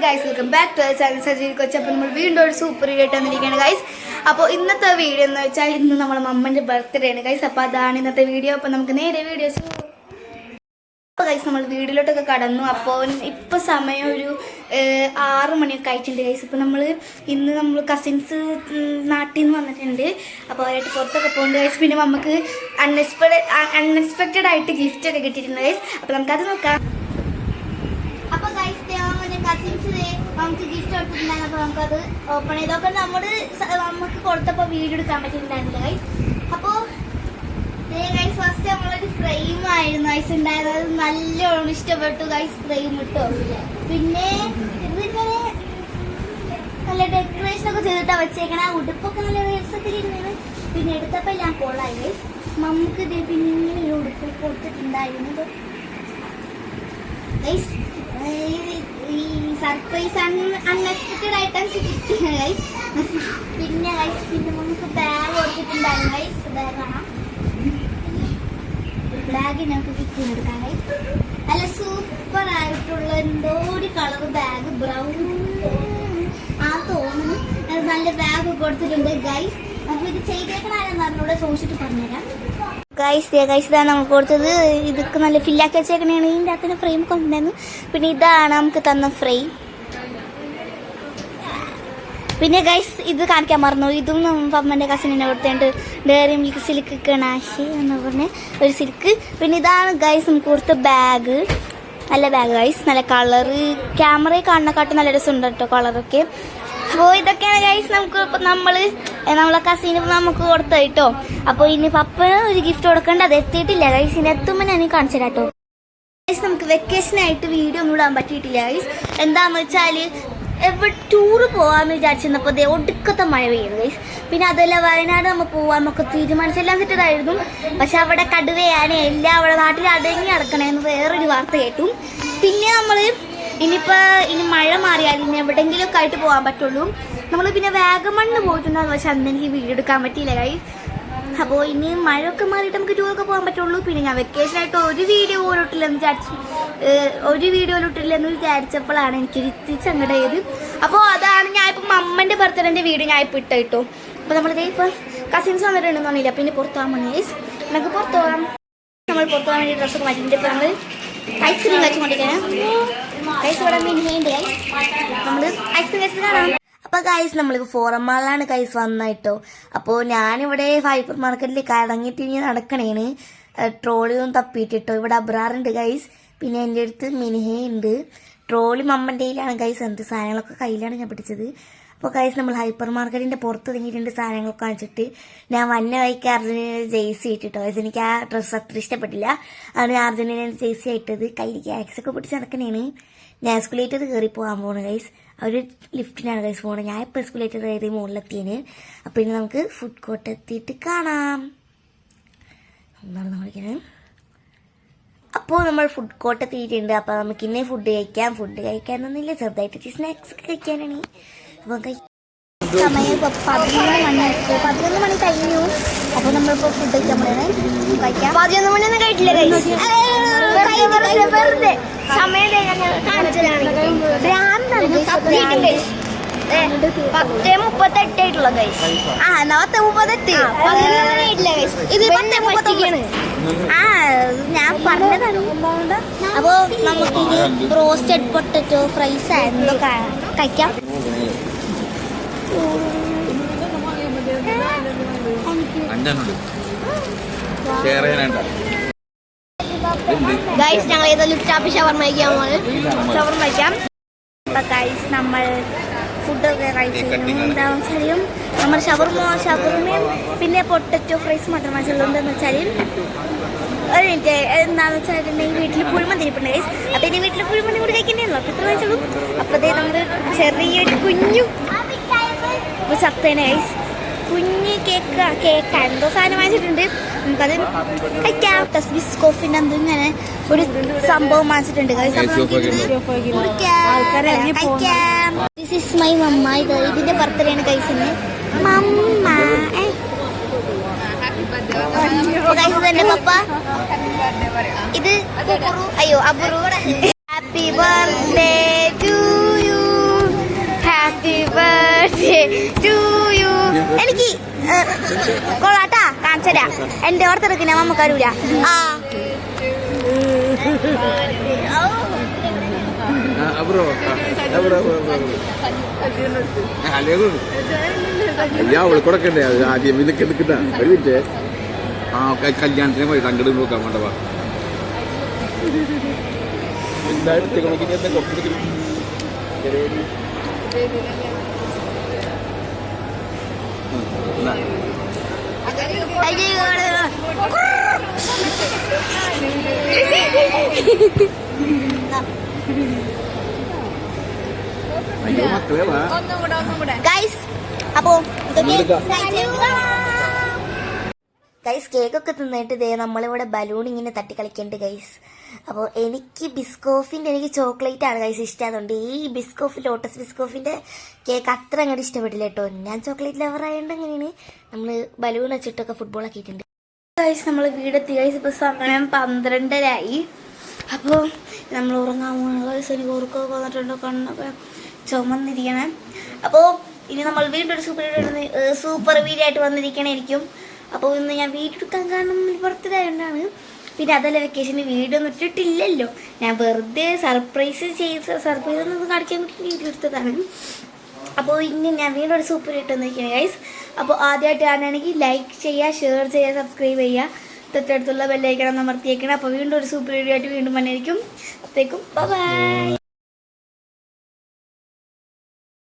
Guys, welcome back to our channel. അപ്പോൾ നമ്മൾ വീണ്ടും ഒരു സൂപ്പർ വീഡിയോ വന്നിരിക്കുകയാണ് ഗൈസ്. അപ്പോൾ ഇന്നത്തെ വീഡിയോ എന്ന് വെച്ചാൽ ഇന്ന് നമ്മുടെ മമ്മൻ്റെ ബർത്ത്ഡേ ആണ് ഗൈസ്. അപ്പോൾ അതാണ് ഇന്നത്തെ വീഡിയോ. അപ്പോൾ നമുക്ക് നേരെ വീഡിയോസ് ഗൈസ് നമ്മൾ വീഡിയോയിലോട്ടൊക്കെ കടന്നു. അപ്പോൾ ഇപ്പോൾ സമയം ഒരു 6 മണിയൊക്കെ ആയിട്ടുണ്ട് ഗൈസ്. ഇപ്പോൾ ഇന്ന് നമ്മൾ കസിൻസ് നാട്ടിൽ നിന്ന് വന്നിട്ടുണ്ട്. അപ്പോൾ അവരായിട്ട് പുറത്തൊക്കെ പോകുന്നുണ്ട് ഗൈസ്. പിന്നെ നമുക്ക് അൺഎക്സ്പെക്റ്റഡ് ആയിട്ട് ഗിഫ്റ്റ് ഒക്കെ കിട്ടിയിട്ടുണ്ട് ഗൈസ്. അപ്പോൾ നമുക്കത് നോക്കാം. അപ്പോൾ ഗൈസ് കസിൻസ് നമുക്ക് ഗിഫ്റ്റ് കൊടുത്തിട്ടുണ്ടായിരുന്നു. അപ്പോൾ നമുക്കത് ഓപ്പൺ ചെയ്തൊക്കെ നമുക്ക് കൊടുത്തപ്പോൾ വീഡിയോ എടുക്കാൻ പറ്റിയിട്ടുണ്ടായിരുന്നില്ല ഗൈസ്. അപ്പോൾ ഗൈസ് ഫസ്റ്റ് നമ്മളൊരു ഫ്രെയിം ആയിരുന്നു ഗൈസ് ഉണ്ടായത്. അത് നല്ലോണം ഇഷ്ടപ്പെട്ടു ഗൈസ് ഫ്രെയിം ഇട്ടോ. പിന്നെ ഇതിങ്ങനെ നല്ല ഡെക്കറേഷൻ ഒക്കെ ചെയ്തിട്ടാണ് വെച്ചേക്കണേ. ആ ഉടുപ്പൊക്കെ നല്ല രസത്തിലിരുന്നത്. പിന്നെ എടുത്തപ്പോൾ ഞാൻ കൊള്ളായി ഗൈസ്. നമുക്ക് ഇത് പിന്നെ ഇങ്ങനെ ഒരു ഉടുപ്പ് കൊടുത്തിട്ടുണ്ടായിരുന്നു ഗൈസ്. ഈ സർപ്രൈസ് അൺഎക്സ്പെക്റ്റഡ് ആയിട്ടാണ് കിട്ടിയത് ഗൈസ്. പിന്നെ ഗൈസ് പിന്നെ നമുക്ക് ബാഗ് കൊടുത്തിട്ടുണ്ടായിരുന്നു ഗൈസ്. ബാഗ് കാണാം. ബാഗ് ഞങ്ങൾക്ക് കിട്ടിയെടുക്കാം ഗൈസ്. നല്ല സൂപ്പർ ആയിട്ടുള്ള എന്തോ ഒരു കളർ ബാഗ്, ബ്രൗൺ ആ തോന്നുന്നു. നല്ല ബാഗ് കൊടുത്തിട്ടുണ്ട് ഗൈസ്. അപ്പൊ ഇത് ചെയ്തേക്കണാരെന്ന് പറഞ്ഞൂടെ ചോദിച്ചിട്ട് പറഞ്ഞുതരാം ഗൈസ്. ഇതാണ് നമുക്ക് കൊടുത്തത്. ഇതൊക്കെ നല്ല ഫില്ലാക്കി വെച്ചേക്കണേണ്. ഇതിൻ്റെ അകത്തിന് ഫ്രെയിം കൊണ്ടുവന്നു. പിന്നെ ഇതാണ് നമുക്ക് തന്ന ഫ്രെയിം. പിന്നെ ഗൈസ് ഇത് കാണിക്കാൻ മറന്നു. ഇതും അമ്മൻ്റെ കസിനെ കൊടുത്തിട്ടുണ്ട്. ഡയറി മിൽക്ക് സിൽക്ക് കണാശ് എന്ന് പറഞ്ഞ ഒരു സിൽക്ക്. പിന്നെ ഇതാണ് ഗൈസ് നമുക്ക് കൊടുത്ത ബാഗ്. നല്ല ബാഗ് ഗൈസ്. നല്ല കളറ് ക്യാമറയിൽ കാണുന്നക്കാട്ടും നല്ല രസമുണ്ട് കേട്ടോ കളറൊക്കെ. അപ്പോൾ ഇതൊക്കെയാണ് ഗൈസ് നമുക്ക് നമ്മളെ കസിന് നമുക്ക് കൊടുത്തത് കേട്ടോ. അപ്പോൾ ഇനി പപ്പന് ഒരു ഗിഫ്റ്റ് കൊടുക്കേണ്ട. അത് എത്തിയിട്ടില്ല ഗൈസ്. ഇനി എത്തുമ്പോൾ ഞാൻ കാണിച്ചു തരാം കേട്ടോ ഗൈസ്. നമുക്ക് വെക്കേഷനായിട്ട് വീഡിയോ ഒന്നും ഇടാൻ പറ്റിയിട്ടില്ല ഗൈസ്. എന്താണെന്ന് വെച്ചാൽ എവിടെ ടൂറ് പോകാമെന്ന് വിചാരിച്ചിരുന്നപ്പോൾ ഒടുക്കത്തെ മഴ പെയ്യുന്നു ഗൈസ്. പിന്നെ അതല്ല വയനാട് നമ്മൾ പോകാൻ നമുക്ക് തീരുമാനിച്ചെല്ലാം സെറ്റതായിരുന്നു. പക്ഷെ അവിടെ കടുവയാണ് എല്ലാം അവിടെ നാട്ടിൽ അടങ്ങി അടക്കണമെന്ന് വേറൊരു വാർത്ത കേട്ടു. പിന്നെ ഇനി മഴ മാറിയാൽ ഇനി എവിടെയെങ്കിലുമൊക്കെ ആയിട്ട് പോകാൻ പറ്റുള്ളൂ. നമ്മൾ പിന്നെ വാഗമണ്ണ് പോയിട്ടുണ്ടാകും. പക്ഷെ അന്ന് എനിക്ക് വീഡിയോ എടുക്കാൻ പറ്റിയില്ല ഗൈസ്. അപ്പോൾ ഇനി മഴയൊക്കെ മാറിയിട്ട് നമുക്ക് ടൂറൊക്കെ പോകാൻ പറ്റുള്ളൂ. പിന്നെ ഞാൻ വെക്കേഷനായിട്ട് ഒരു വീഡിയോ പോലും ഇട്ടില്ലെന്ന് വിചാരിച്ചപ്പോഴാണ് എനിക്കൊരു സങ്കടം ചെയ്ത്. അപ്പോൾ അതാണ് ഞാനിപ്പോൾ അമ്മൻ്റെ ബർത്ത്ഡേൻ്റെ വീഡിയോ ഞാൻ ഇപ്പോൾ ഇട്ടോ. അപ്പോൾ നമ്മളിതേ ഇപ്പോൾ കസിൻസ് വന്നിട്ടുണ്ടെന്ന് പറഞ്ഞില്ല. പിന്നെ പുറത്ത് പോകാൻ വേണ്ടി ഗൈസ്. നമുക്ക് പുറത്ത് പോകാം. നമ്മൾ പുറത്ത് പോകാൻ വേണ്ടി ഡ്രസ്സൊക്കെ മാറ്റിയിട്ട് ഇപ്പോൾ നമ്മൾ ഐസ്ക്രീം കഴിച്ചുകൊണ്ടിരിക്കുകയാണ് ഗൈസ്. ഇവിടെ മീനുണ്ട് ഗൈസ്. നമ്മൾ ഐസ്ക്രീം കഴിച്ച് കാണാം. അപ്പോൾ ഗൈസ് നമ്മളിപ്പോൾ ഫോറം മാളിലാണ് ഗൈസ് വന്നായിട്ടോ. അപ്പോൾ ഞാനിവിടെ ഹൈപ്പർ മാർക്കറ്റിൽ കറങ്ങിയിട്ട് ഇനി നടക്കണേണ്. ട്രോളിയൊന്നും തപ്പിയിട്ടിട്ടോ. ഇവിടെ അബ്രാറുണ്ട് ഗൈസ്. പിന്നെ എൻ്റെ അടുത്ത് മിനിഹയുണ്ട്. ട്രോളി മമ്മൻ്റെ കയ്യിലാണ് ഗൈസ്. എന്ത് സാധനങ്ങളൊക്കെ കയ്യിലാണ് ഞാൻ പിടിച്ചത്. അപ്പോൾ ഗൈസ് നമ്മൾ ഹൈപ്പർ മാർക്കറ്റിൻ്റെ പുറത്ത് ഇറങ്ങിയിട്ടുണ്ട്. സാധനങ്ങളൊക്കെ കാണിച്ചിട്ട് ഞാൻ വന്ന വഴിക്ക് അർജുനയുടെ ജേഴ്സി ഇട്ടിട്ടോ ഗൈസ്. എനിക്ക് ആ ഡ്രസ്സ് അത്ര ഇഷ്ടപ്പെട്ടില്ല. ആണ് അർജുനയുടെ ജേഴ്സി ആയിട്ടത്. കയ്യിൽ ക്യാക്സൊക്കെ പിടിച്ച് നടക്കണേണ്. ഞാൻ എസ്കുലേറ്റർ കയറി പോകാൻ പോകണം ഗൈസ്. അവർ ലിഫ്റ്റിനാണ് ഗൈസ് പോകുന്നത്. ഞാൻ ഇപ്പോൾ എസ്കുലേറ്റർ കയറി മുകളിലെത്തിയേന്. അപ്പോൾ ഇനി നമുക്ക് ഫുഡ് കോർട്ട് എത്തിയിട്ട് കാണാം. എന്താണ് നോക്കുന്നത്. അപ്പോൾ നമ്മൾ ഫുഡ് കോർട്ട് എത്തിയിട്ടുണ്ട്. അപ്പോൾ നമുക്ക് ഇന്നേ ഫുഡ് കഴിക്കാനൊന്നുമില്ല. ചെറുതായിട്ട് സ്നാക്സ് ഒക്കെ കഴിക്കാനാണ്. അപ്പോൾ സമയം ഇപ്പോൾ 11 മണി കഴിഞ്ഞു. അപ്പോൾ നമ്മളിപ്പോൾ ഫുഡ് കഴിക്കാൻ കഴിക്കാം. 11 മണിയൊന്നും കഴിച്ചില്ല വെറുതെ സമയം 10:38 ആയിട്ടുള്ള ഗൈസ്. 10:38 ഇത് 10:30 ഞാൻ പറഞ്ഞതാണ്. അപ്പോൾ നമുക്ക് റോസ്റ്റഡ് പൊട്ടറ്റോ ഫ്രൈസ് എന്തോ കഴിക്കാം. ഗൈസ് ഞങ്ങൾ ഏതോ ലിഫ്റ്റ് ഷവർമ കഴിക്കാം. ഗൈസ് നമ്മൾ ഫുഡൊക്കെ കഴിച്ചാലും നമ്മൾ ഷവർമയും പിന്നെ പൊട്ടറ്റോ ഫ്രൈസ് മാത്രം വെച്ചുള്ളതെന്ന് വെച്ചാൽ ഒരു മിനിറ്റ് എന്താണെന്ന് വെച്ചിട്ടുണ്ടെങ്കിൽ വീട്ടിൽ കുഴിമന്തി ഇരിപ്പുണ്ട് ഗൈസ്. അപ്പോൾ ഇനി വീട്ടിൽ കുഴിമന്തി കൂടി കഴിക്കേണ്ടല്ലോ. അപ്പോൾ ഇത്ര വെച്ചുള്ളൂ. അപ്പോഴത്തേ നമ്മൾ ചെറിയൊരു കുഞ്ഞു സത്തേനെ ഗൈസ്. കുഞ്ഞ് കേക്ക് എന്തോ സാധനം വാങ്ങിച്ചിട്ടുണ്ട്. നമുക്കത് കഴിക്കാം. ബിസ്കോഫിൻ്റെ എന്തോ ഇങ്ങനെ ഒരു സംഭവം വാങ്ങിച്ചിട്ടുണ്ട് guys. This is my mamma. ഇതിന്റെ ബർത്ത്ഡേ ആണ് ഗൈസിന്. മമ്മ ഇതെന്റെ പപ്പ. ഇത് അയ്യോ അബുറു. Happy birthday to you. എനിക്ക് കൊള്ളാട്ടാ കാണിച്ചരാ എന്റെ ഓർത്തെടുക്കുന്ന നമ്മക്കറിയൂല ആ അവളെ കൊടുക്കണ്ടേ അത് ആദ്യം ഇതൊക്കെ നിൽക്കണ്ട ഒരു മിനിറ്റ് ആ കല്യാണത്തിന് പോയി അങ്ങോട്ട് നോക്കാൻ വേണ്ടവാ അയ്യോ മക്കളെ വാ ഗൈസ് അപ്പോ ഗൈസ് കേക്കൊക്കെ തിന്നിട്ട് ഇതേ നമ്മളിവിടെ ബലൂൺ ഇങ്ങനെ തട്ടിക്കളിക്കുന്നുണ്ട് ഗൈസ്. അപ്പോൾ എനിക്ക് ബിസ്കോഫിൻ്റെ എനിക്ക് ചോക്ലേറ്റ് ആണ് ഗൈസ് ഇഷ്ടം. അതുകൊണ്ട് ഈ ബിസ്കോഫ് ലോട്ടസ് ബിസ്കോഫിൻ്റെ കേക്ക് അത്ര അങ്ങോട്ട് ഇഷ്ടപ്പെട്ടില്ല കേട്ടോ. ഞാൻ ചോക്ലേറ്റ് ലവർ ആയതുകൊണ്ട് അങ്ങനെയാണ് നമ്മൾ ബലൂൺ വെച്ചിട്ടൊക്കെ ഫുട്ബോൾ ആക്കിയിട്ടുണ്ട് ഗൈസ്. നമ്മൾ വീടെത്തി ഗൈസ്. ഇപ്പോൾ സമയം 12:30. അപ്പോൾ നമ്മൾ ഉറങ്ങാൻ പോകുന്ന ഗൈസ്. എനിക്ക് ഉറക്കമൊക്കെ വന്നിട്ടുണ്ടോ, കണ്ണൊക്കെ ചുമന്നിരിക്കണേ. അപ്പോൾ ഇനി നമ്മൾ വീണ്ടും ഒരു സൂപ്പർ വീഡിയോ ആയിട്ട് വന്നിരിക്കണായിരിക്കും. അപ്പോൾ ഇന്ന് ഞാൻ വീഡിയോ എടുക്കാൻ കാരണം ബർത്ത്ഡേ ആയതുകൊണ്ടാണ്. പിന്നെ അതല്ല വെക്കേഷന് വീഡിയോ ഒന്നും ഇട്ടിട്ടില്ലല്ലോ. ഞാൻ വെറുതെ സർപ്രൈസ് ഒന്നും കാണിക്കാൻ വേണ്ടി വീഡിയോ എടുത്തതാണ്. അപ്പോൾ ഇനി ഞാൻ വീണ്ടും ഒരു സൂപ്പർ ഇട്ട് വന്നിരിക്കുകയാണ് ഗൈസ്. അപ്പോൾ ആദ്യമായിട്ട് കാണുകയാണെങ്കിൽ ലൈക്ക് ചെയ്യുക, ഷെയർ ചെയ്യുക, സബ്സ്ക്രൈബ് ചെയ്യുക, തൊട്ടടുത്തുള്ള ബെല്ലൈക്കൺ അമർത്തിയേക്കണം. അപ്പോൾ വീണ്ടും ഒരു സൂപ്പർ വീഡിയോ ആയിട്ട് വീണ്ടും വന്നിരിക്കും. അപ്പോഴേക്കും ബൈ.